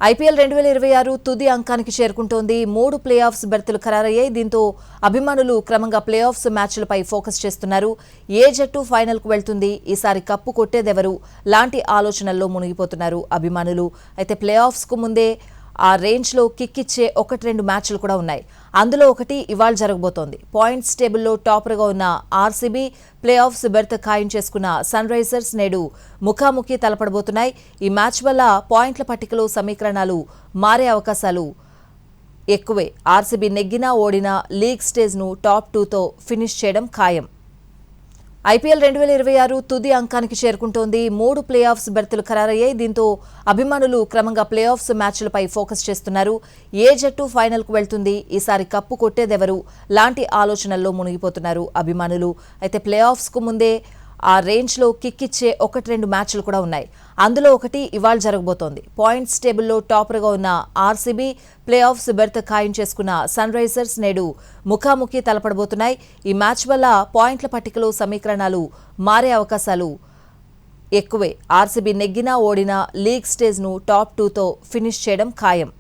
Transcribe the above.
IPL 2026 తుది అంకానికి చేరుకుంటోంది. 3 play offs బెర్తులు ఖరారయ్యాయి. దీంతో అభిమానులు క్రమంగా ప్లే ఆఫ్స్ మ్యాచ్లపై ఫోకస్ చేస్తున్నారు. ఏ జట్టు ఫైనల్కు వెళ్తుంది, ఈసారి కప్పు కొట్టేదెవరు లాంటి ఆలోచనల్లో మునిగిపోతున్నారు అభిమానులు. అయితే ప్లే ఆఫ్స్కు ముందే ఆ రేంజ్లో కిక్ ఇచ్చే 1-2 మ్యాచ్లు కూడా ఉన్నాయి. అందులో ఒకటి ఇవాళ జరగబోతోంది. పాయింట్స్ టేబుల్లో టాపర్గా ఉన్న ఆర్సీబీ, ప్లే ఆఫ్స్ బెర్త్ ఖాయం చేసుకున్న సన్ రైజర్స్ నేడు ముఖాముఖి తలపడబోతున్నాయి. ఈ మ్యాచ్ వల్ల పాయింట్ల పట్టికలో సమీకరణాలు మారే అవకాశాలు ఎక్కువే. ఆర్సీబీ నెగ్గినా ఓడినా లీగ్ స్టేజ్ను టాప్ 2తో ఫినిష్ చేయడం ఖాయం. ఐపీఎల్ 2026 తుది అంకానికి చేరుకుంటోంది. 3 ప్లే ఆఫ్స్ బెర్తులు ఖరారయ్యాయి. దీంతో అభిమానులు క్రమంగా ప్లే ఆఫ్స్ మ్యాచ్లపై ఫోకస్ చేస్తున్నారు. ఏ జట్టు ఫైనల్కు వెళ్తుంది, ఈసారి కప్పు కొట్టేదెవరు లాంటి ఆలోచనల్లో మునిగిపోతున్నారు అభిమానులు. అయితే ప్లే ఆఫ్స్కు ముందే ఆ రేంజ్లో కిక్ ఇచ్చే 1-2 మ్యాచ్లు కూడా ఉన్నాయి. అందులో ఒకటి ఇవాళ జరగబోతోంది. పాయింట్స్ టేబుల్లో టాపర్గా ఉన్న ఆర్సీబీ, ప్లే ఆఫ్స్ బెర్త్ ఖాయం చేసుకున్న సన్ రైజర్స్ నేడు ముఖాముఖి తలపడబోతున్నాయి. ఈ మ్యాచ్ వల్ల పాయింట్ల పట్టికలో సమీకరణాలు మారే అవకాశాలు ఎక్కువే. ఆర్సీబీ నెగ్గినా ఓడినా లీగ్ స్టేజ్ను టాప్ 2తో ఫినిష్ చేయడం ఖాయం.